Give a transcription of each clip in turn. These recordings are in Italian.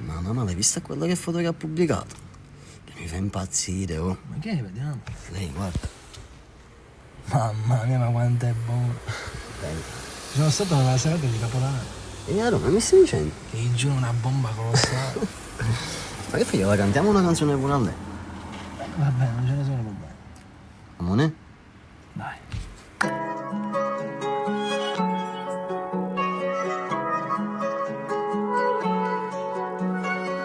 Ma l'hai vista quella che foto che ha pubblicato? Che mi fa impazzire, oh. Ma che è? Vediamo. Lei, guarda. Mamma mia, ma quanto è buono. Lei. Sono stato alla serata di Capodanno. E allora, mi stai dicendo? Ti giuro, una bomba colossale. Ma che fai? La cantiamo una canzone pure a lei? Va bene, non ce ne sono problemi. Amore? Dai.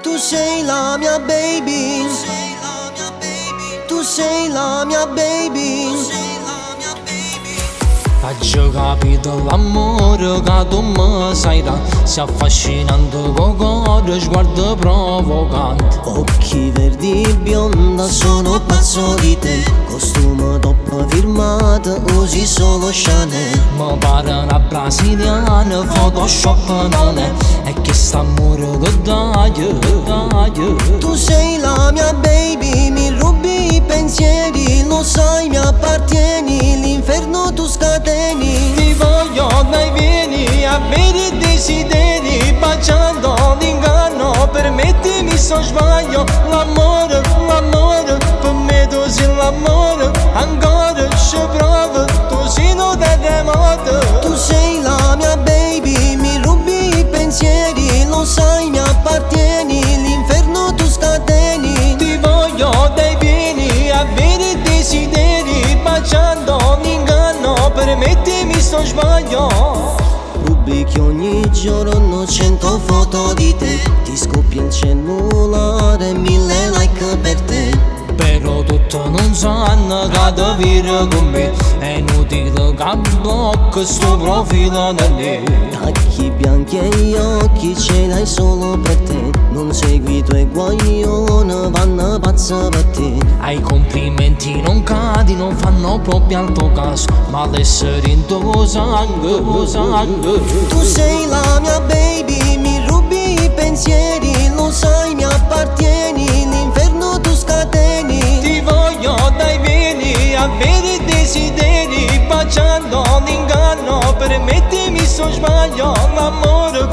Tu sei la mia baby, tu sei la mia baby. Oggi capito l'amore che tu mi sai da, si affascinando con cuore, sguardo provocante. Occhi verdi bionda, sono pazzo di te. Costume top firmato, usi solo Chanel. Mi pare una brasiliana, Photoshop non è. E che st'amore che dai. Tu sei la mia baby, mi rubi i pensieri. Lo sai, mi appartieni, l'inferno tu scateni. Ti voglio, dai vieni a avere i desideri, baciando l'inganno, permettimi se sbaglio. L'amore, per me tu sei l'amore. Ancora ci provo, tu sei un terremoto. Tu sei la mia baby, mi rubi i pensieri. Lo sai, mi appartieni, l'inferno tu scateni. Ti voglio, dai vieni a avere i desideri, baciando l'inganno, permettimi se sbaglio. Pubblichi ogni giorno 100 foto di te. Ti scoppia il cellulare, 1000 like per te. Però tutto non sanno che devi venire con me. È inutile che blocco sto profilo da lì. Tacchi bianchi e gli occhi ce l'hai solo per te. Non segui i tuoi guaglioni, vanno pazza per te. Ai complimenti non cadi, non fanno proprio al tuo caso, ma l'essere in tuo sangue. Tu sei la mia baby, mi rubi i pensieri. Lo sai, mi appartieni, l'inferno tu scateni. Ti voglio, dai vieni a avere i desideri, baciando l'inganno, permettimi se sbaglio. L'amore,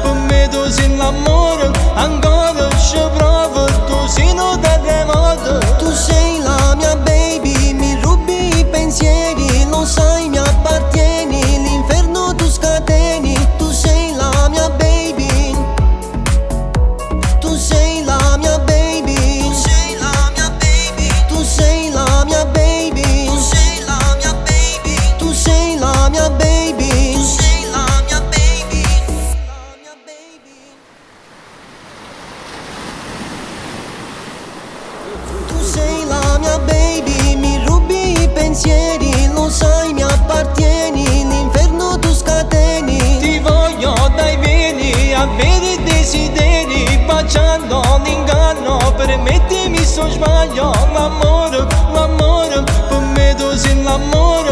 per me tu sei l'amore. Ancora ci provo, tu sei un terremoto. Tu sei la mia baby, mi rubi i pensieri. Lo sai, mi appartieni, l'inferno tu scateni. Tu sei la mia baby, tu sei la mia baby, tu sei la mia baby, tu sei la mia baby, tu sei la mia baby, tu sei la mia baby, tu sei la mia baby, tu sei la mia baby, mi rubi i pensieri. Lo sai, mi appartieni, l'inferno tu scateni. Ti voglio, dai vieni a avere i desideri, baciando l'inganno, permettimi se sbaglio. L'amore, per me tu sei l'amore.